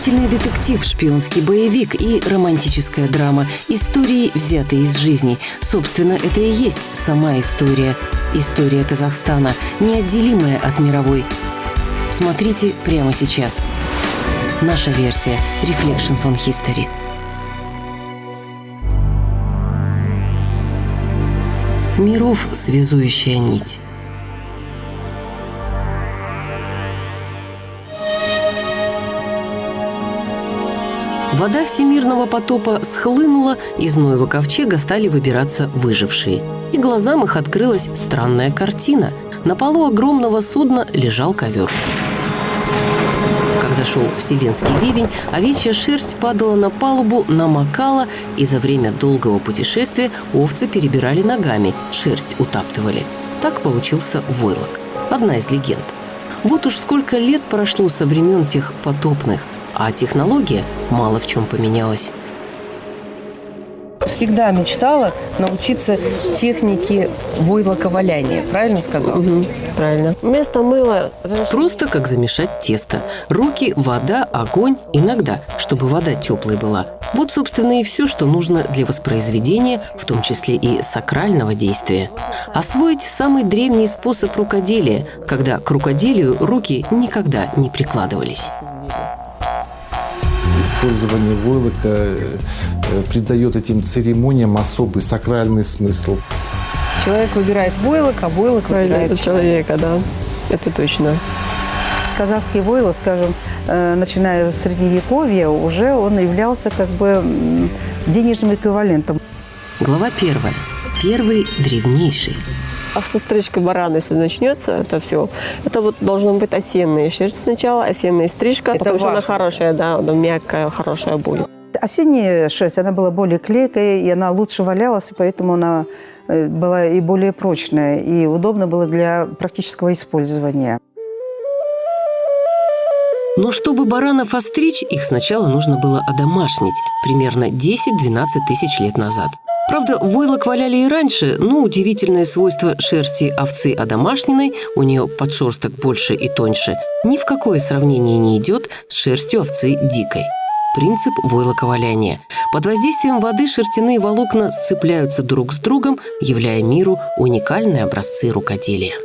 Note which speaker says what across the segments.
Speaker 1: Увлекательный детектив, шпионский боевик и романтическая драма. Истории, взятые из жизни. Собственно, это и есть сама история. История Казахстана, неотделимая от мировой. Смотрите прямо сейчас. Наша версия Reflections on History. Миров связующая нить. Вода всемирного потопа схлынула, из Ноева ковчега стали выбираться выжившие. И глазам их открылась странная картина. На полу огромного судна лежал ковер. Когда шел вселенский ливень, овечья шерсть падала на палубу, намокала, и за время долгого путешествия овцы перебирали ногами, шерсть утаптывали. Так получился войлок. Одна из легенд. Вот уж сколько лет прошло со времен тех потопных, а технология мало в чем поменялась.
Speaker 2: Всегда мечтала научиться технике войлоковаляния. Правильно сказала?
Speaker 3: Угу, правильно. Вместо мыла...
Speaker 1: Просто как замешать тесто. Руки, вода, огонь. Иногда, чтобы вода теплой была. Вот, собственно, и все, что нужно для воспроизведения, в том числе и сакрального действия. Освоить самый древний способ рукоделия, когда к рукоделию руки никогда не прикладывались.
Speaker 4: Использование войлока придает этим церемониям особый сакральный смысл.
Speaker 2: Человек выбирает войлок, а войлок выбирает
Speaker 3: человека, да. Это точно.
Speaker 5: Казахский войлок, скажем, начиная с Средневековья, уже он являлся как бы денежным эквивалентом.
Speaker 1: Глава 1. Первый древнейший.
Speaker 3: А со стрижкой барана, если начнется это все, это вот должна быть осенняя шерсть сначала, осенняя стрижка,
Speaker 2: это
Speaker 3: потому что она
Speaker 2: важно.
Speaker 3: Хорошая, да, она мягкая, хорошая будет.
Speaker 5: Осенняя шерсть, она была более клейкая, и она лучше валялась, и поэтому она была и более прочная, и удобна была для практического использования.
Speaker 1: Но чтобы баранов остричь, их сначала нужно было одомашнить, примерно 10-12 тысяч лет назад. Правда, войлок валяли и раньше, но удивительное свойство шерсти овцы одомашненной, у нее подшерсток больше и тоньше, ни в какое сравнение не идет с шерстью овцы дикой. Принцип войлоковаляния. Под воздействием воды шерстяные волокна сцепляются друг с другом, являя миру уникальные образцы рукоделия.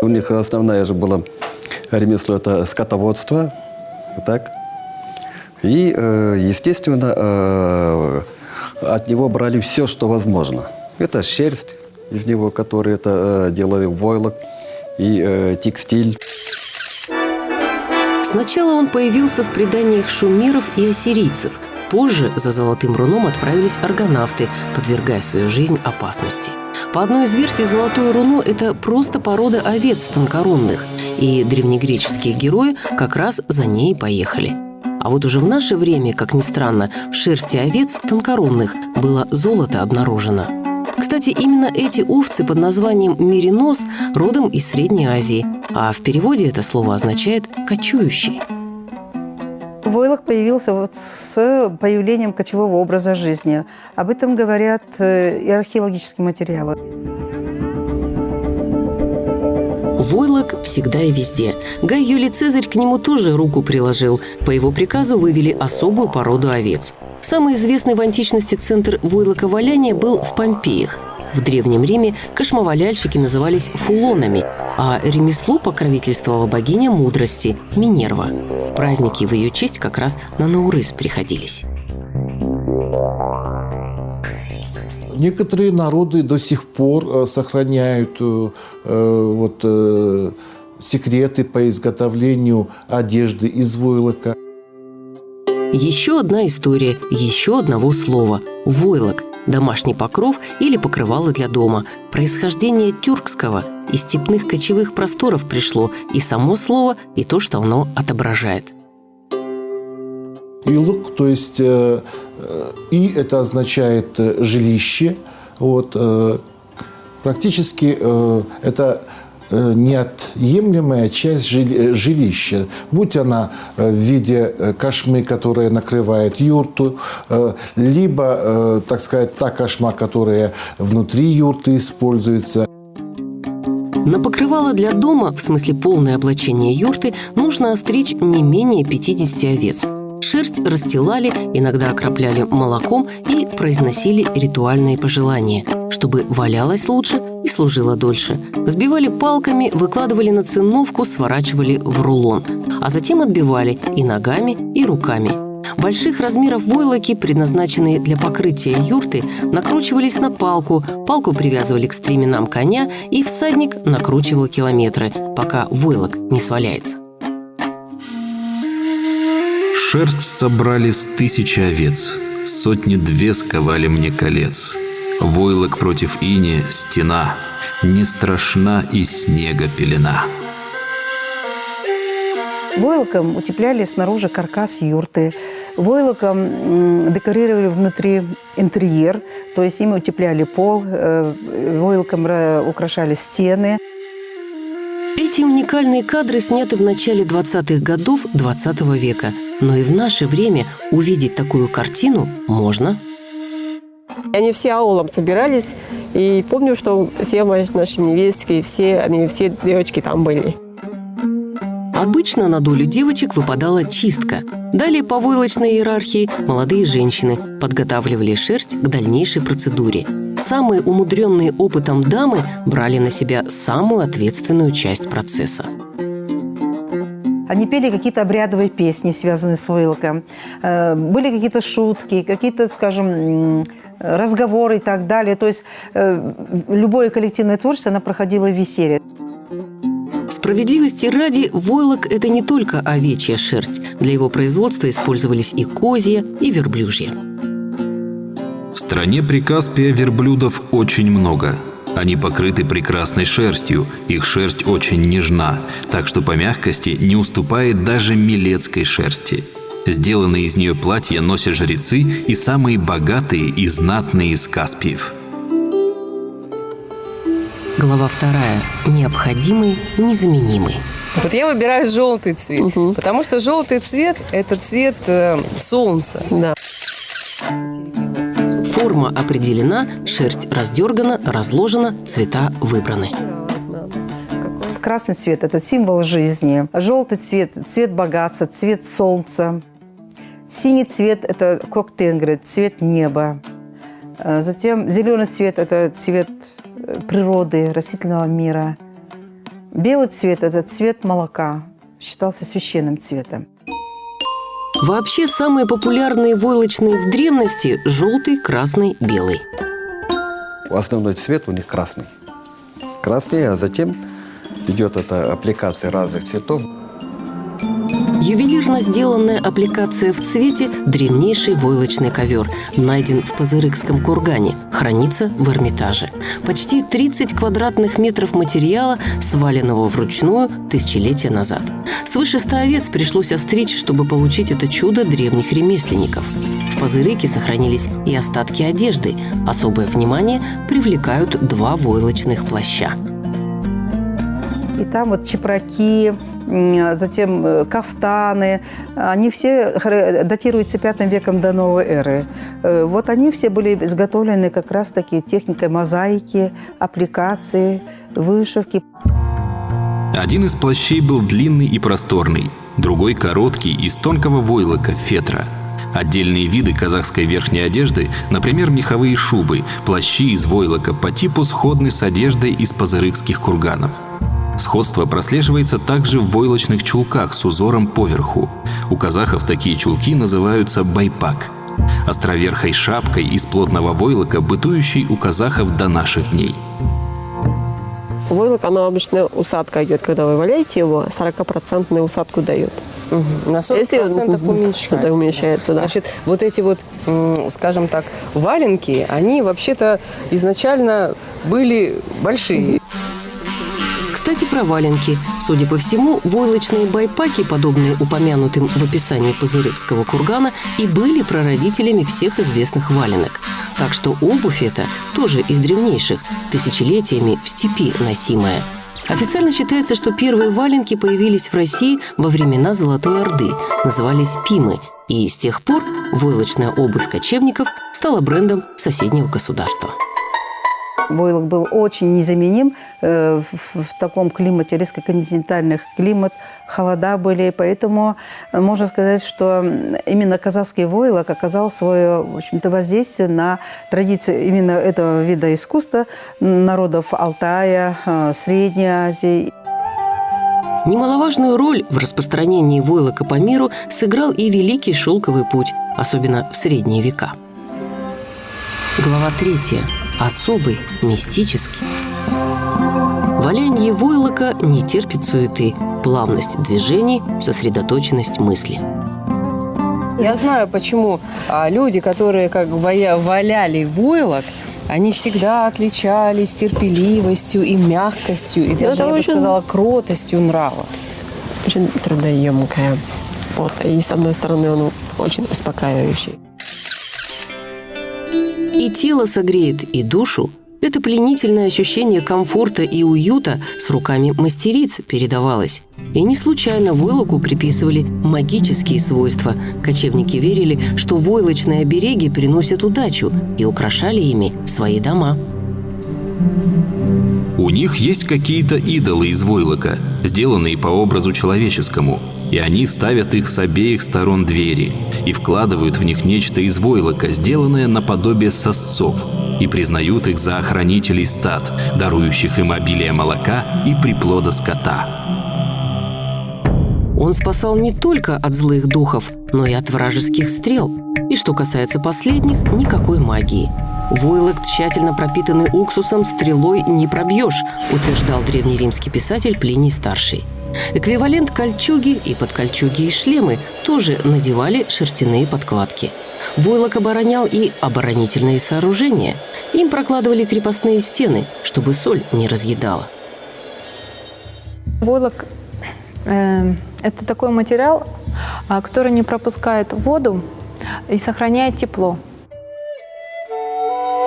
Speaker 6: У них основное же было ремесло – это скотоводство. Так. И, естественно, от него брали все, что возможно. Это шерсть из него, который это делали войлок, и текстиль.
Speaker 1: Сначала он появился в преданиях шумеров и ассирийцев. Позже за золотым руном отправились аргонавты, подвергая свою жизнь опасности. По одной из версий, золотое руно – это просто порода овец тонкорунных, и древнегреческие герои как раз за ней поехали. А вот уже в наше время, как ни странно, в шерсти овец тонкорунных было золото обнаружено. Кстати, именно эти овцы под названием меринос родом из Средней Азии, а в переводе это слово означает «кочующий».
Speaker 5: Войлок появился вот с появлением кочевого образа жизни. Об этом говорят и археологические материалы.
Speaker 1: Войлок всегда и везде. Гай Юлий Цезарь к нему тоже руку приложил. По его приказу вывели особую породу овец. Самый известный в античности центр войлоковаляния был в Помпеях. В Древнем Риме кошмоваляльщики назывались фулонами, а ремеслу покровительствовала богиня мудрости – Минерва. Праздники в ее честь как раз на Наурыз приходились.
Speaker 4: Некоторые народы до сих пор сохраняют секреты по изготовлению одежды из войлока.
Speaker 1: Еще одна история, еще одного слова – войлок. Домашний покров или покрывало для дома. Происхождение тюркского. Из степных кочевых просторов пришло и само слово, и то, что оно отображает.
Speaker 4: Илук, то есть и это означает жилище. Практически это неотъемлемая часть жилища. Будь она в виде кошмы, которая накрывает юрту, либо, так сказать, та кошма, которая внутри юрты используется.
Speaker 1: На покрывало для дома, в смысле полное облачение юрты, нужно остричь не менее 50 овец. Шерсть расстилали, иногда окропляли молоком и произносили ритуальные пожелания, чтобы валялась лучше и служила дольше. Взбивали палками, выкладывали на циновку, сворачивали в рулон, а затем отбивали и ногами, и руками. Больших размеров войлоки, предназначенные для покрытия юрты, накручивались на палку, палку привязывали к стременам коня, и всадник накручивал километры, пока войлок не сваляется.
Speaker 7: Шерсть собрали с 1000 овец, 100-2 сковали мне колец. Войлок против иния — стена, не страшна и снега пелена.
Speaker 5: Войлоком утепляли снаружи каркас юрты. Войлоком декорировали внутри интерьер, то есть ими утепляли пол, войлоком украшали стены.
Speaker 1: Эти уникальные кадры сняты в начале 20-х годов 20 века. Но и в наше время увидеть такую картину можно.
Speaker 3: Они все аулом собирались, и помню, что все наши невестки, все девочки там были.
Speaker 1: Обычно на долю девочек выпадала чистка. Далее по войлочной иерархии молодые женщины подготавливали шерсть к дальнейшей процедуре. Самые умудренные опытом дамы брали на себя самую ответственную часть процесса.
Speaker 5: Они пели какие-то обрядовые песни, связанные с войлоком. Были какие-то шутки, какие-то, скажем, разговоры и так далее. То есть любое коллективное творчество, оно проходило в веселье.
Speaker 1: Справедливости ради, войлок – это не только овечья шерсть. Для его производства использовались и козья, и верблюжья.
Speaker 7: В стране Прикаспия верблюдов очень много. Они покрыты прекрасной шерстью, их шерсть очень нежна, так что по мягкости не уступает даже милецкой шерсти. Сделанные из нее платья носят жрецы и самые богатые и знатные из Каспиев.
Speaker 1: Глава 2. Необходимый, незаменимый.
Speaker 2: Вот я выбираю желтый цвет, потому что желтый цвет – это цвет солнца.
Speaker 3: Да.
Speaker 1: Форма определена, шерсть раздергана, разложена, цвета выбраны.
Speaker 5: Красный цвет – это символ жизни. Желтый цвет – цвет богатства, цвет солнца. Синий цвет – это коктенгры, цвет неба. Затем зеленый цвет – это цвет природы, растительного мира. Белый цвет – это цвет молока, считался священным цветом.
Speaker 1: Вообще, самые популярные войлочные в древности – желтый, красный, белый.
Speaker 6: Основной цвет у них красный. Красный, а затем идет эта аппликация разных цветов.
Speaker 1: Ювелирно сделанная аппликация в цвете – древнейший войлочный ковер, найден в Пазырыкском кургане, хранится в Эрмитаже. Почти 30 квадратных метров материала, сваленного вручную тысячелетия назад. Свыше 100 овец пришлось остричь, чтобы получить это чудо древних ремесленников. В Пазырыке сохранились и остатки одежды. Особое внимание привлекают 2 войлочных плаща.
Speaker 5: И там вот чепраки, затем кафтаны, они все датируются V веком до новой эры. Вот они все были изготовлены как раз-таки техникой мозаики, аппликации, вышивки.
Speaker 7: Один из плащей был длинный и просторный, другой короткий, из тонкого войлока, фетра. Отдельные виды казахской верхней одежды, например, меховые шубы, плащи из войлока, по типу сходны с одеждой из пазырыкских курганов. Сходство прослеживается также в войлочных чулках с узором поверху. У казахов такие чулки называются байпак. Островерхой шапкой из плотного войлока, бытующей у казахов до наших дней.
Speaker 3: Войлок, оно обычно усадка идет, когда вы валяете его, 40% усадку дает.
Speaker 2: На 40% уменьшается.
Speaker 3: Да, уменьшается, да.
Speaker 2: Значит, вот эти вот, скажем так, валенки, они вообще-то изначально были большие.
Speaker 1: Кстати, про валенки. Судя по всему, войлочные байпаки, подобные упомянутым в описании Пазырыкского кургана, и были прародителями всех известных валенок. Так что обувь эта тоже из древнейших, тысячелетиями в степи носимая. Официально считается, что первые валенки появились в России во времена Золотой Орды, назывались пимы, и с тех пор войлочная обувь кочевников стала брендом соседнего государства.
Speaker 5: Войлок был очень незаменим в таком климате, резко-континентальный климат, холода были, поэтому можно сказать, что именно казахский войлок оказал свое, в общем-то, воздействие на традиции именно этого вида искусства народов Алтая, Средней Азии.
Speaker 1: Немаловажную роль в распространении войлока по миру сыграл и Великий Шелковый путь, особенно в средние века. Глава 3. Особый, мистический. Валянье войлока не терпит суеты, плавность движений, сосредоточенность мысли.
Speaker 2: Я знаю, почему люди, которые как валяли войлок, они всегда отличались терпеливостью и мягкостью, и даже, я бы сказала, кротостью нрава.
Speaker 3: Очень трудоемкая. Вот. И с одной стороны он очень успокаивающий.
Speaker 1: И тело согреет, и душу. Это пленительное ощущение комфорта и уюта с руками мастериц передавалось. И не случайно войлоку приписывали магические свойства. Кочевники верили, что войлочные обереги приносят удачу, и украшали ими свои дома.
Speaker 7: У них есть какие-то идолы из войлока, сделанные по образу человеческому, и они ставят их с обеих сторон двери и вкладывают в них нечто из войлока, сделанное наподобие сосцов, и признают их за охранителей стад, дарующих им обилие молока и приплода скота.
Speaker 1: Он спасал не только от злых духов, но и от вражеских стрел. И что касается последних, никакой магии. Войлок, тщательно пропитанный уксусом, стрелой не пробьешь, утверждал древнеримский писатель Плиний Старший. Эквивалент кольчуги и подкольчуги и шлемы тоже надевали шерстяные подкладки. Войлок оборонял и оборонительные сооружения. Им прокладывали крепостные стены, чтобы соль не разъедала.
Speaker 8: Войлок это такой материал, который не пропускает воду и сохраняет тепло.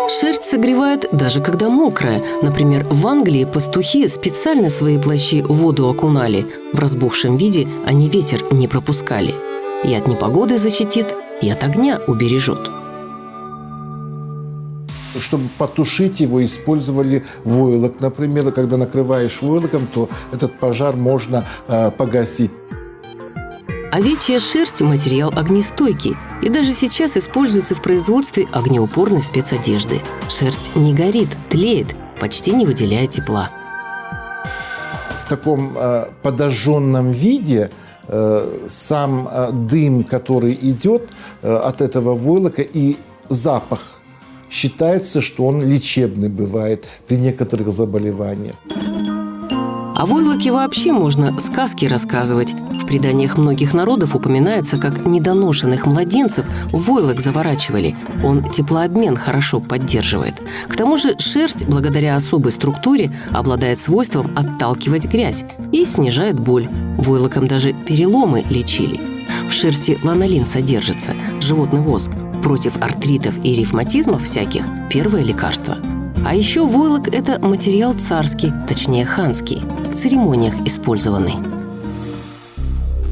Speaker 1: Шерсть согревает даже когда мокрая. Например, в Англии пастухи специально свои плащи в воду окунали. В разбухшем виде они ветер не пропускали. И от непогоды защитит, и от огня убережет.
Speaker 4: Чтобы потушить его, использовали войлок. Например, когда накрываешь войлоком, то этот пожар можно погасить.
Speaker 1: Овечья шерсть – материал огнестойкий и даже сейчас используется в производстве огнеупорной спецодежды. Шерсть не горит, тлеет, почти не выделяя тепла.
Speaker 4: В таком подожженном виде сам дым, который идет от этого войлока, и запах, считается, что он лечебный бывает при некоторых заболеваниях.
Speaker 1: О войлоке вообще можно сказки рассказывать. В преданиях многих народов упоминается, как недоношенных младенцев в войлок заворачивали. Он теплообмен хорошо поддерживает. К тому же шерсть, благодаря особой структуре, обладает свойством отталкивать грязь и снижает боль. Войлоком даже переломы лечили. В шерсти ланолин содержится, животный воск. Против артритов и ревматизмов всяких – первое лекарство. А еще войлок – это материал царский, точнее ханский, в церемониях использованный.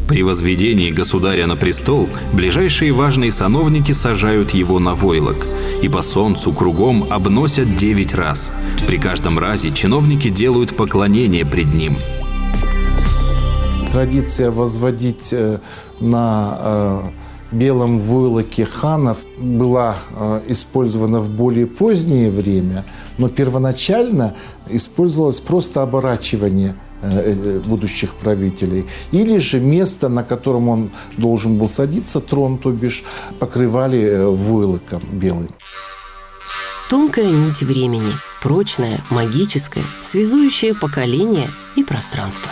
Speaker 7: При возведении государя на престол ближайшие важные сановники сажают его на войлок и по солнцу кругом обносят 9 раз. При каждом разе чиновники делают поклонение пред ним.
Speaker 4: Традиция возводить на белом войлоке ханов была использована в более позднее время, но первоначально использовалось просто оборачивание будущих правителей. Или же место, на котором он должен был садиться, трон, то бишь, покрывали войлоком белым.
Speaker 1: Тонкая нить времени, прочная, магическая, связующая поколения и пространство.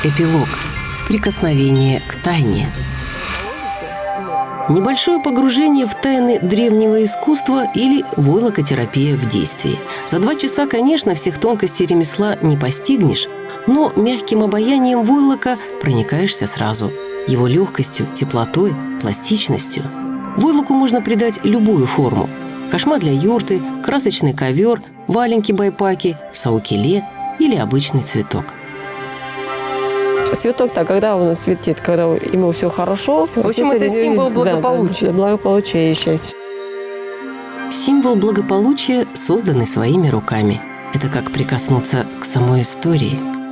Speaker 1: Эпилог. Прикосновение к тайне. Небольшое погружение в тайны древнего искусства или войлокотерапия в действии. За 2 часа, конечно, всех тонкостей ремесла не постигнешь, но мягким обаянием войлока проникаешься сразу. Его легкостью, теплотой, пластичностью. Войлоку можно придать любую форму. Кошма для юрты, красочный ковер, валенки-байпаки, саукеле или обычный цветок.
Speaker 3: Цветок-то, когда он цветет, когда ему все хорошо.
Speaker 2: В общем, это символ благополучия.
Speaker 3: Да, благополучия и счастья.
Speaker 1: Символ Символ благополучия, созданный своими руками. Это как прикоснуться к самой истории.